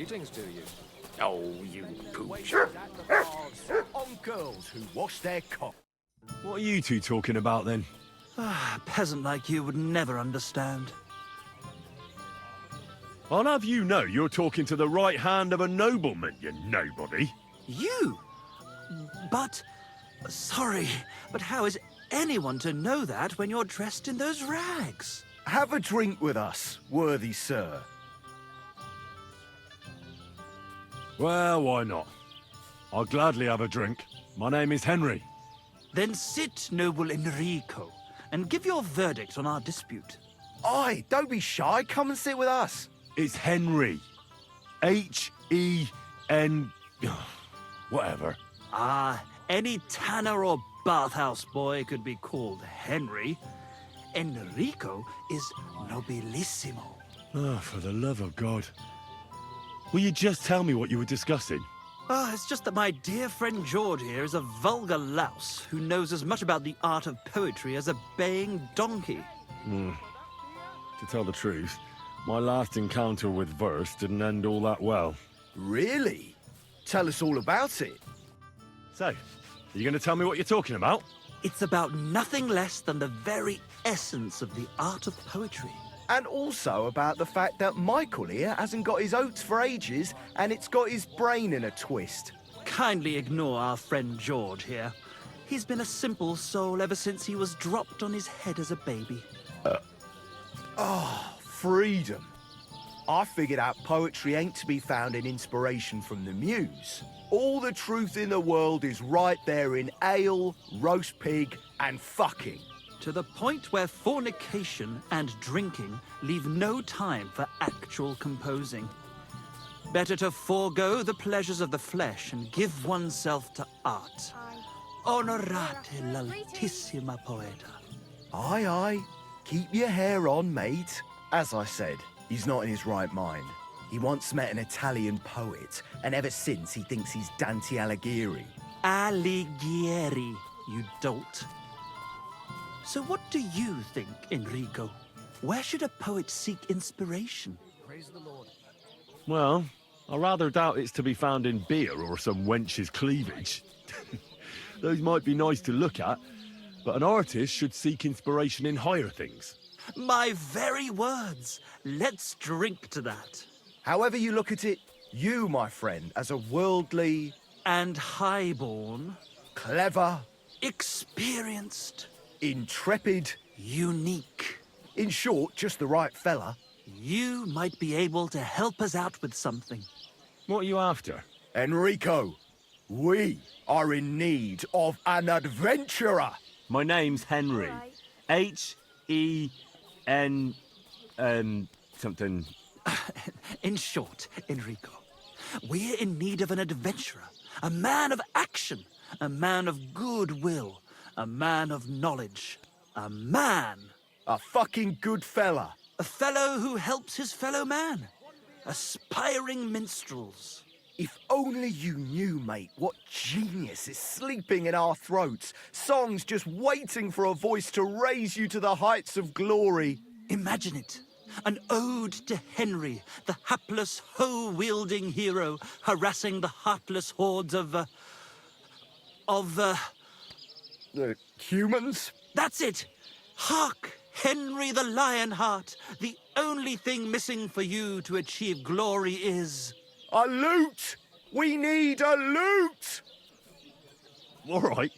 greetings to you. Oh, you pooch. On girls who wash their cock. What are you two talking about then? A peasant like you would never understand. I'll have you know you're talking to the right hand of a nobleman, you nobody. You? But... Sorry, but how is anyone to know that when you're dressed in those rags? Have a drink with us, worthy sir. Well, why not? I'll gladly have a drink. My name is Henry. Then sit, noble Enrico, and give your verdict on our dispute. Aye, don't be shy. Come and sit with us. It's Henry. H-E-N... whatever. Ah, any tanner or bathhouse boy could be called Henry. Enrico is nobilissimo. Oh, for the love of God. Will you just tell me what you were discussing? It's just that my dear friend George here is a vulgar louse who knows as much about the art of poetry as a baying donkey. To tell the truth, my last encounter with verse didn't end all that well. Really? Tell us all about it. So, are you going to tell me what you're talking about? It's about nothing less than the very essence of the art of poetry. And also about the fact that Michael here hasn't got his oats for ages and it's got his brain in a twist. Kindly ignore our friend George here. He's been a simple soul ever since he was dropped on his head as a baby. Freedom. I figured out poetry ain't to be found in inspiration from the muse. All the truth in the world is right there in ale, roast pig, and fucking. To the point where fornication and drinking leave no time for actual composing. Better to forego the pleasures of the flesh and give oneself to art. Onorate l'altissima poeta. Aye, aye. Keep your hair on, mate. As I said, he's not in his right mind. He once met an Italian poet, and ever since he thinks he's Dante Alighieri. Alighieri, you dolt. So what do you think, Enrico? Where should a poet seek inspiration? Praise the Lord. Well, I rather doubt it's to be found in beer or some wench's cleavage. Those might be nice to look at, but an artist should seek inspiration in higher things. My very words. Let's drink to that. However you look at it, you, my friend, as a worldly, And highborn, clever, experienced, intrepid, unique. in short, just the right fella. You might be able to help us out with something. What are you after? Enrico, we are in need of an adventurer. My name's Henry. H-E-N... something... In short, Enrico, we're in need of an adventurer, a man of action, a man of goodwill, a man of knowledge, a man. A fucking good fella. A fellow who helps his fellow man. Aspiring minstrels. If only you knew, mate, what genius is sleeping in our throats. Songs just waiting for a voice to raise you to the heights of glory. Imagine it. An ode to Henry, the hapless, hoe-wielding hero, harassing the heartless hordes of Humans? That's it! Hark, Henry the Lionheart! The only thing missing for you to achieve glory is... A loot! We need a loot! All right,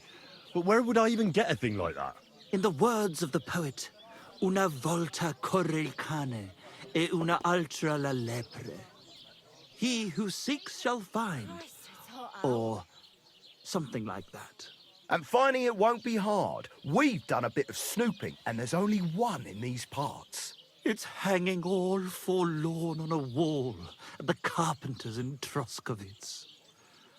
but where would I even get a thing like that? In the words of the poet, una volta corre il cane, e una altra la lepre. He who seeks shall find, or something like that. And finding it won't be hard. We've done a bit of snooping, and there's only one in these parts. It's hanging all forlorn on a wall at the carpenter's in Troskowitz.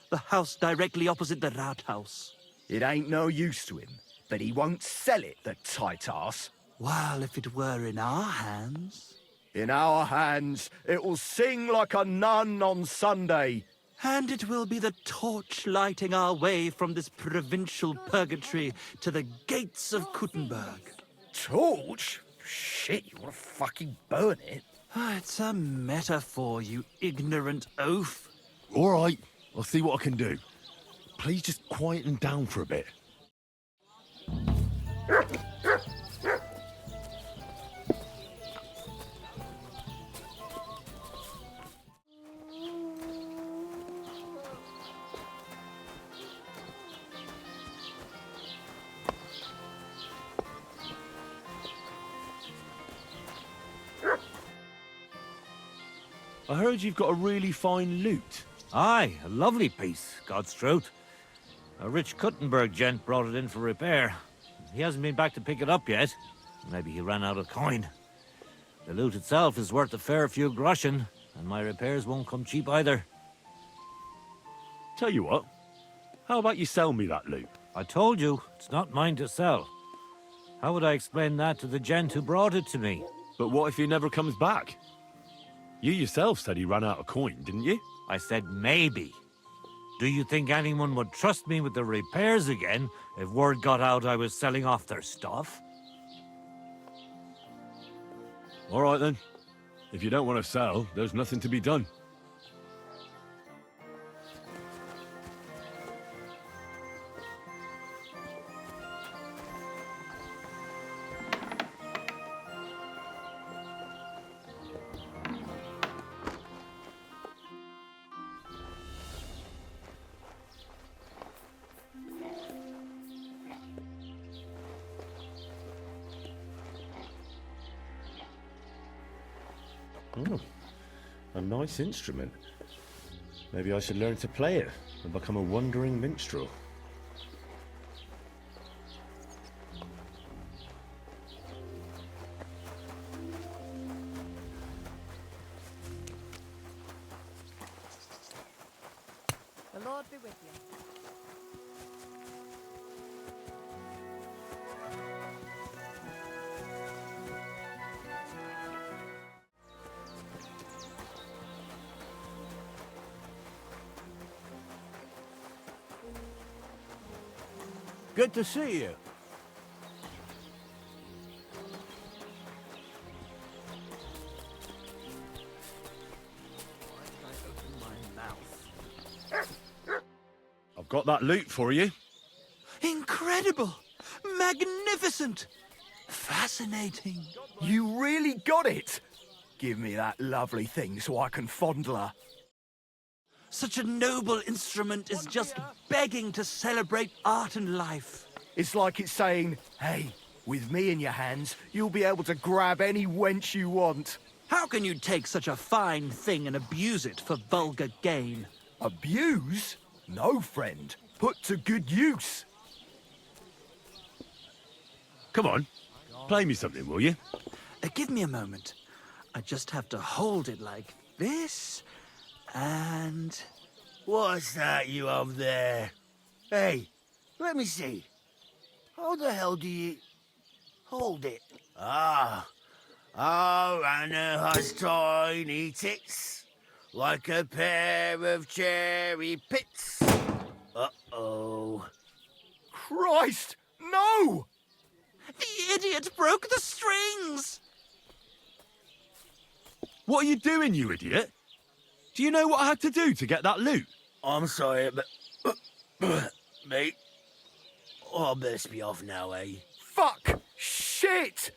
The house directly opposite the Rathaus. It ain't no use to him, but he won't sell it, the tight ass. While if it were in our hands... In our hands, it will sing like a nun on Sunday. And it will be the torch lighting our way from this provincial purgatory to the gates of Kuttenberg. Torch? Shit, you want to fucking burn it? It's a metaphor, you ignorant oaf. All right, I'll see what I can do. Please just quieten down for a bit. I heard you've got a really fine lute. Aye, a lovely piece, God's truth. A rich Kuttenberg gent brought it in for repair. He hasn't been back to pick it up yet. Maybe he ran out of coin. The lute itself is worth a fair few groschen, and my repairs won't come cheap either. Tell you what, how about you sell me that lute? I told you, it's not mine to sell. How would I explain that to the gent who brought it to me? But what if he never comes back? You yourself said he ran out of coin, didn't you? I said maybe. Do you think anyone would trust me with the repairs again if word got out I was selling off their stuff? All right then. If you don't want to sell, there's nothing to be done. Oh, a nice instrument. Maybe I should learn to play it and become a wandering minstrel. The Lord be with you. Good to see you. I've got that lute for you. Incredible! Magnificent! Fascinating! You really got it! Give me that lovely thing so I can fondle her. Such a noble instrument is just begging to celebrate art and life. It's like it's saying, hey, with me in your hands, you'll be able to grab any wench you want. How can you take such a fine thing and abuse it for vulgar gain? Abuse? No, friend. Put to good use. Come on, play me something, will you? Give me a moment. I just have to hold it like this, and... What's that you up there? Hey, let me see. How the hell do you... hold it? Oh, Anna has tiny tits, like a pair of cherry pits. Uh-oh. Christ, no! The idiot broke the strings! What are you doing, you idiot? Do you know what I had to do to get that loot? I'm sorry, but... mate, I best be off now, eh? Fuck! Shit!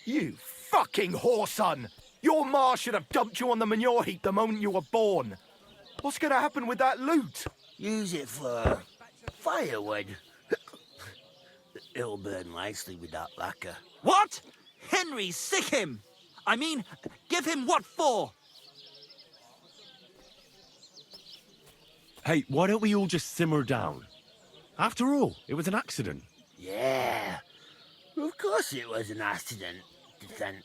You fucking whoreson! Your ma should have dumped you on the manure heap the moment you were born. What's gonna happen with that loot? Use it for firewood. It'll burn nicely with that lacquer. What? Henry, sick him! I mean, give him what for? Hey, why don't we all just simmer down? After all, it was an accident. Yeah, of course it was an accident. Then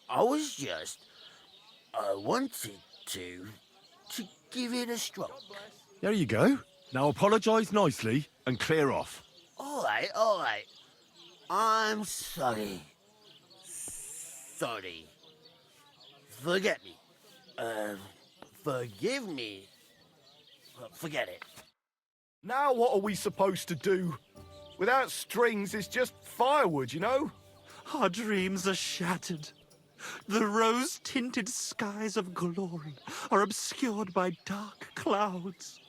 I wanted to give it a stroke. There you go. Now apologise nicely and clear off. All right. I'm sorry. Sorry. Forget me. Forgive me. Forget it. Now what are we supposed to do? Without strings, it's just firewood, you know? Our dreams are shattered. The rose-tinted skies of glory are obscured by dark clouds.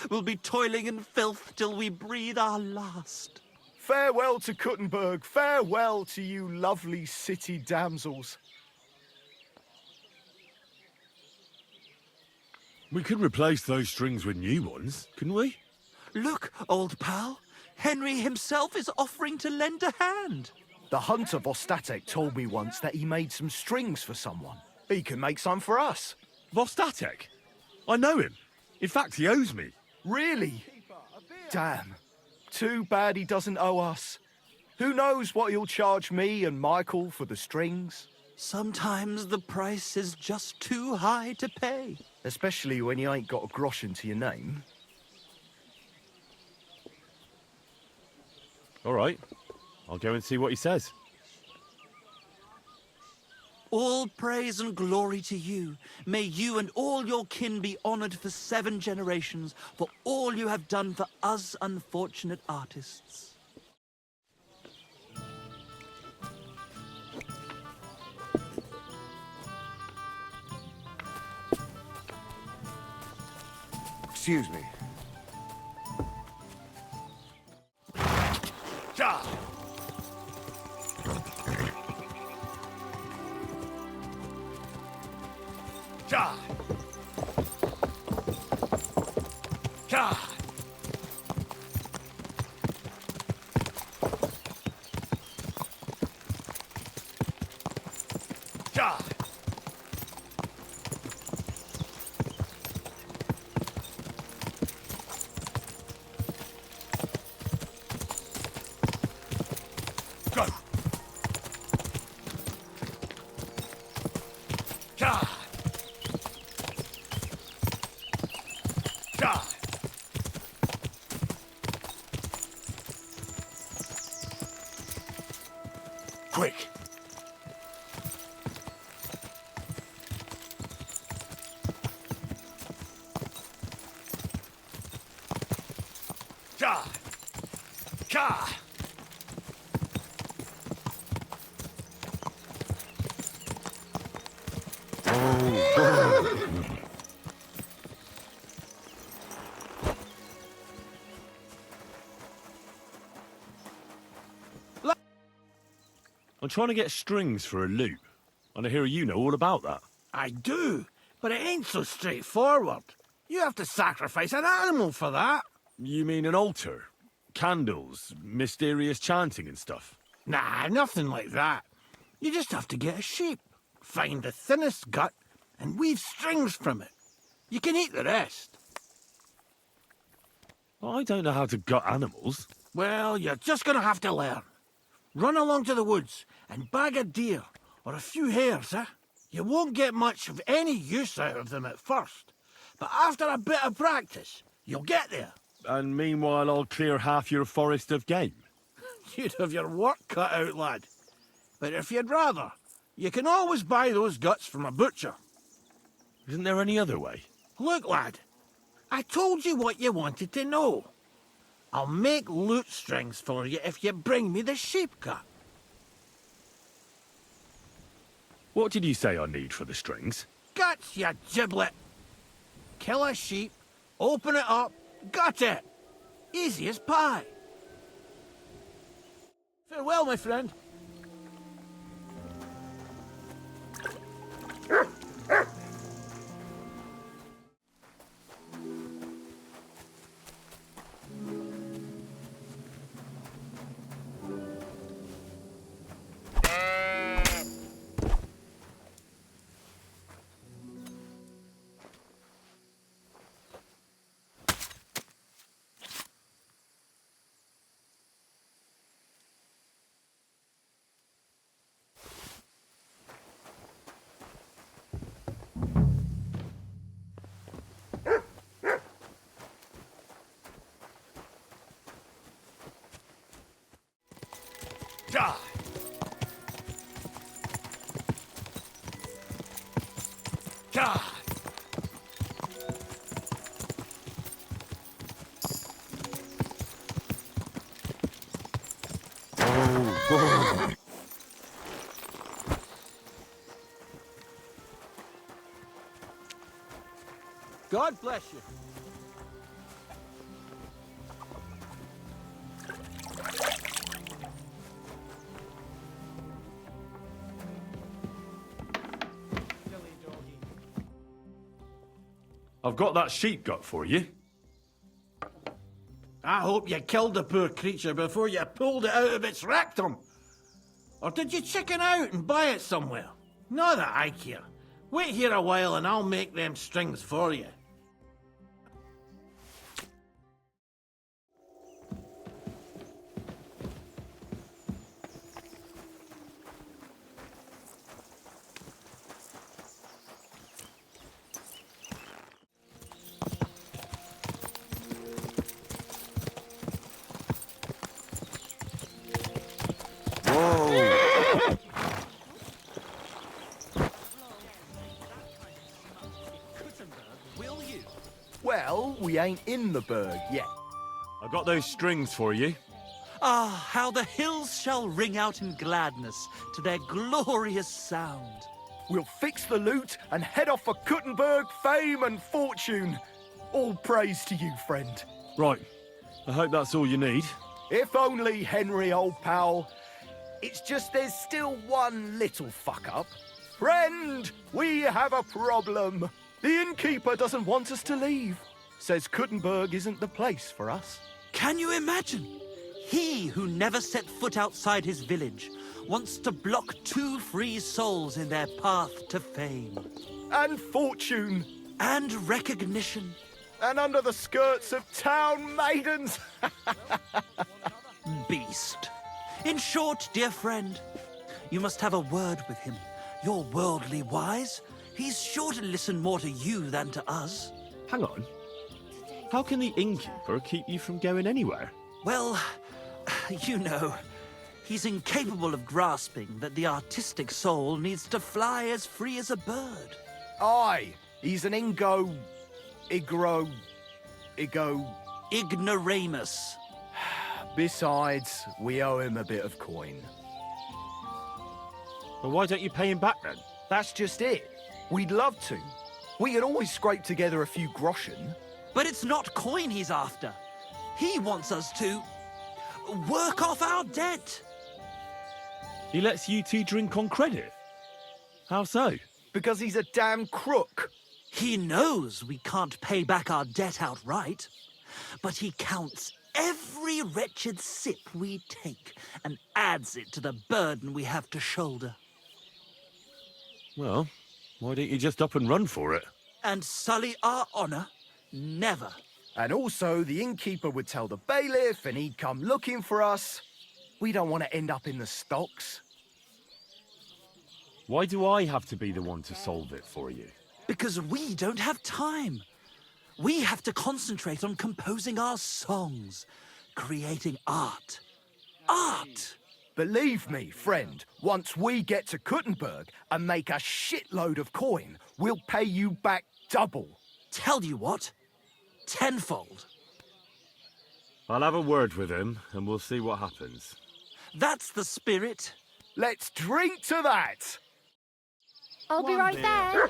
We'll be toiling in filth till we breathe our last. Farewell to Kuttenberg, farewell to you lovely city damsels. We could replace those strings with new ones, couldn't we? Look, old pal. Henry himself is offering to lend a hand. The hunter Vostatek told me once that he made some strings for someone. He can make some for us. Vostatek? I know him. In fact, he owes me. Really? Damn. Too bad he doesn't owe us. Who knows what he'll charge me and Michael for the strings? Sometimes the price is just too high to pay. Especially when you ain't got a groschen to your name. All right. I'll go and see what he says. All praise and glory to you. May you and all your kin be honored for 7 generations for all you have done for us unfortunate artists. Excuse me. Ja! Ja! Ja! Ja! Go! Ja! Ja! Quick! Ja! Ja! I'm trying to get strings for a loop, and I hear you know all about that. I do, but it ain't so straightforward. You have to sacrifice an animal for that. You mean an altar? Candles, mysterious chanting and stuff? Nah, nothing like that. You just have to get a sheep, find the thinnest gut, and weave strings from it. You can eat the rest. I don't know how to gut animals. Well, you're just gonna have to learn. Run along to the woods and bag a deer or a few hares, eh? You won't get much of any use out of them at first, but after a bit of practice, you'll get there. And meanwhile, I'll clear half your forest of game. You'd have your work cut out, lad. But if you'd rather, you can always buy those guts from a butcher. Isn't there any other way? Look, lad, I told you what you wanted to know. I'll make lute strings for you if you bring me the sheep cut. What did you say I need for the strings? Guts, you giblet. Kill a sheep, open it up, gut it. Easy as pie. Farewell, my friend. Ja! Ja! God bless you. I've got that sheep gut for you. I hope you killed the poor creature before you pulled it out of its rectum. Or did you chicken out and buy it somewhere? Not that I care. Wait here a while and I'll make them strings for you. Will you? Well, we ain't in the burg yet. I got those strings for you. Ah, how the hills shall ring out in gladness to their glorious sound. We'll fix the loot and head off for Kuttenberg, fame and fortune. All praise to you, friend. Right. I hope that's all you need. If only, Henry, old pal. It's just there's still one little fuck-up. Friend, we have a problem. The innkeeper doesn't want us to leave. Says Kuttenberg isn't the place for us. Can you imagine? He who never set foot outside his village wants to block 2 free souls in their path to fame. And fortune. And recognition. And under the skirts of town maidens. Beast. In short, dear friend, you must have a word with him. You're worldly wise. He's sure to listen more to you than to us. Hang on. How can the innkeeper keep you from going anywhere? Well, you know, he's incapable of grasping that the artistic soul needs to fly as free as a bird. Aye, he's an Ignoramus. Besides, we owe him a bit of coin. Well, why don't you pay him back then? That's just it. We'd love to. We can always scrape together a few groschen. But it's not coin he's after. He wants us to work off our debt. He lets you two drink on credit. How so? Because he's a damn crook. He knows we can't pay back our debt outright, but he counts every wretched sip we take and adds it to the burden we have to shoulder. Well, why don't you just up and run for it? And sully our honor? Never. And also, the innkeeper would tell the bailiff and he'd come looking for us. We don't want to end up in the stocks. Why do I have to be the one to solve it for you? Because we don't have time. We have to concentrate on composing our songs, creating art. Art! Believe me, friend, once we get to Kuttenberg and make a shitload of coin, we'll pay you back double. Tell you what, tenfold. I'll have a word with him and we'll see what happens. That's the spirit. Let's drink to that! I'll be right there.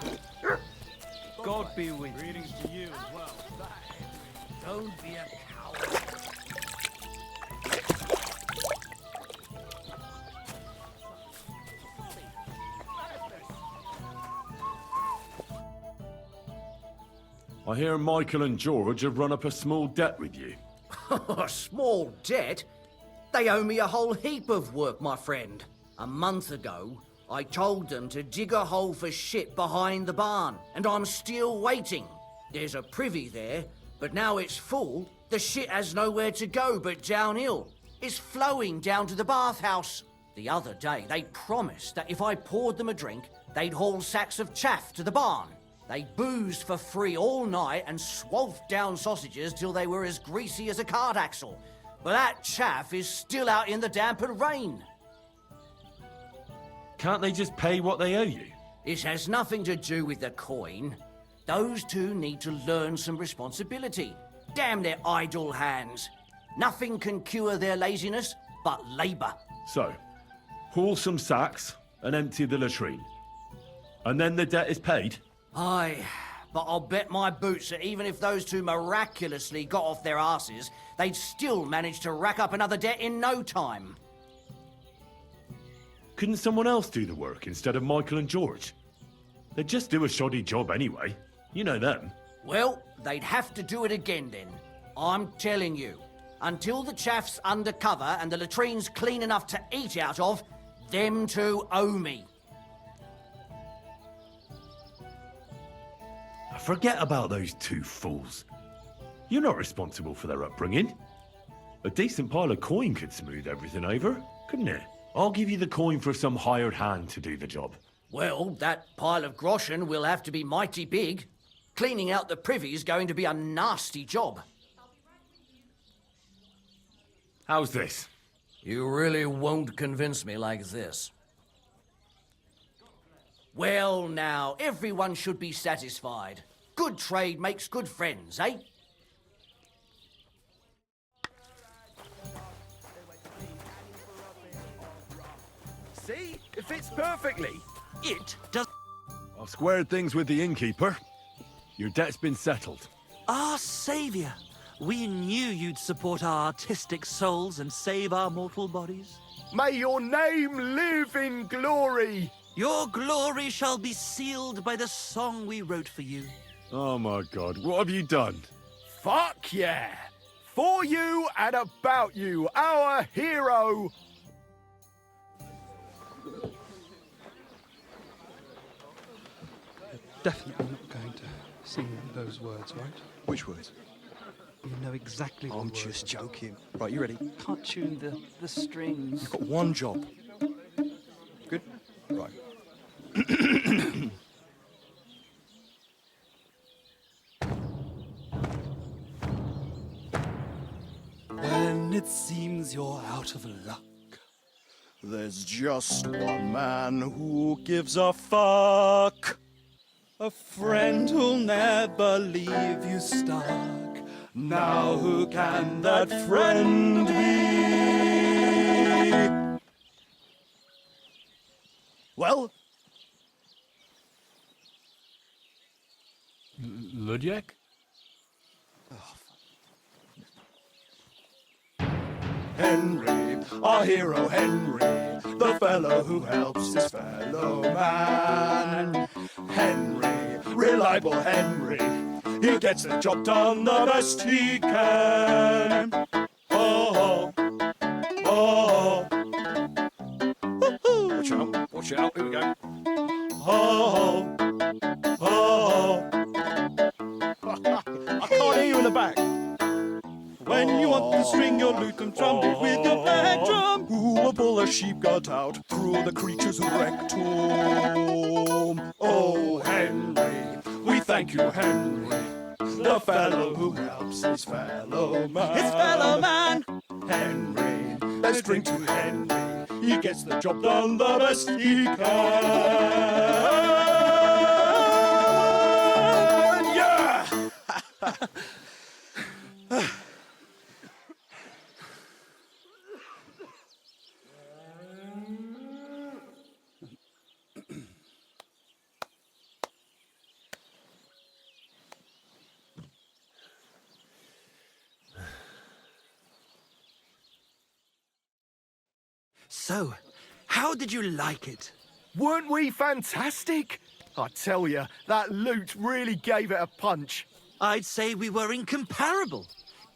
God be with you. Greetings to you as well. Don't be a coward. I hear Michael and George have run up a small debt with you. A small debt? They owe me a whole heap of work, my friend. A month ago, I told them to dig a hole for shit behind the barn, and I'm still waiting. There's a privy there, but now it's full. The shit has nowhere to go but downhill. It's flowing down to the bathhouse. The other day, they promised that if I poured them a drink, they'd haul sacks of chaff to the barn. They boozed for free all night and swathed down sausages till they were as greasy as a cart axle. But that chaff is still out in the damp and rain. Can't they just pay what they owe you? This has nothing to do with the coin. Those two need to learn some responsibility. Damn their idle hands. Nothing can cure their laziness but labour. So, haul some sacks and empty the latrine. And then the debt is paid? Aye, but I'll bet my boots that even if those two miraculously got off their asses, they'd still manage to rack up another debt in no time. Couldn't someone else do the work instead of Michael and George? They'd just do a shoddy job anyway. You know them. Well, they'd have to do it again then. I'm telling you. Until the chaff's undercover and the latrine's clean enough to eat out of, them two owe me. Forget about those two fools. You're not responsible for their upbringing. A decent pile of coin could smooth everything over, couldn't it? I'll give you the coin for some hired hand to do the job. Well, that pile of groschen will have to be mighty big. Cleaning out the privy's going to be a nasty job. How's this? You really won't convince me like this. Well, now, everyone should be satisfied. Good trade makes good friends, eh? See? It fits perfectly. It does. I've squared things with the innkeeper. Your debt's been settled. Our saviour. We knew you'd support our artistic souls and save our mortal bodies. May your name live in glory. Your glory shall be sealed by the song we wrote for you. Oh my God, what have you done? Fuck yeah. For you and about you, our hero. Definitely not going to sing those words, right? Which words? You know exactly what I'm words. just joking. Right, you ready? Can't tune the strings. You've got one job. Good? Right. When it seems you're out of luck, There's just one man who gives a fuck. a friend who'll never leave you stuck. Now who can that friend be? Well, Ludiak? Henry, our hero Henry, the fellow who helps his fellow man. Henry, reliable Henry, he gets the job done the best he can. Oh, oh, oh. Watch out, here we go. Oh, oh. I can't hear you in the back. When you want to string your lute and trumpet with your bag drum, Who will pull a sheep gut out through the creature's rectum? Oh, Henry, we thank you, Henry, the fellow who helps his fellow man. his fellow man. Henry, let's drink to Henry. He gets the job done the best he can. Yeah! So, how did you like it? Weren't we fantastic? I tell you, that lute really gave it a punch. I'd say we were incomparable.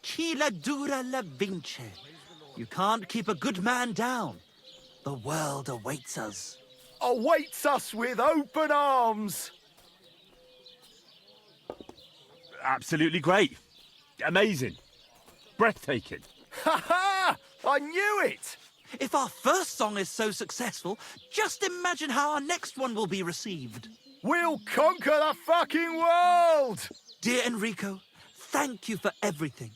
Chi la dura la vince. You can't keep a good man down. The world awaits us. Awaits us with open arms. Absolutely great. Amazing. Breathtaking. Ha ha! I knew it! If our first song is so successful, just imagine how our next one will be received. We'll conquer the fucking world! Dear Enrico, thank you for everything.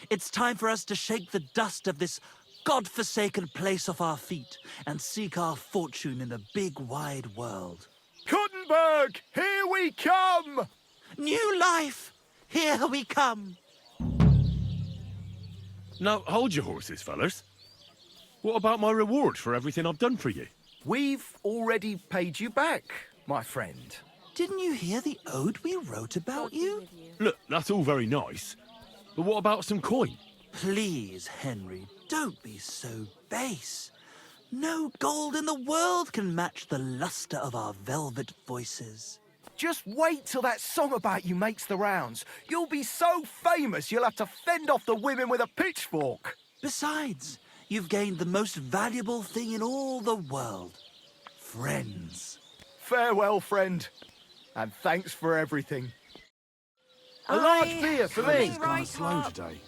It's time for us to shake the dust of this God-forsaken place off our feet and seek our fortune in the big wide world. Kuttenberg, here we come! New life! Here we come! Now, hold your horses, fellas. What about my reward for everything I've done for you? We've already paid you back, my friend. Didn't you hear the ode we wrote about you? Look, that's all very nice. But what about some coin? Please, Henry, don't be so base. No gold in the world can match the luster of our velvet voices. Just wait till that song about you makes the rounds. You'll be so famous you'll have to fend off the women with a pitchfork. Besides, you've gained the most valuable thing in all the world. Friends. Farewell, friend. And thanks for everything. A large beer for me. Kind of slow today.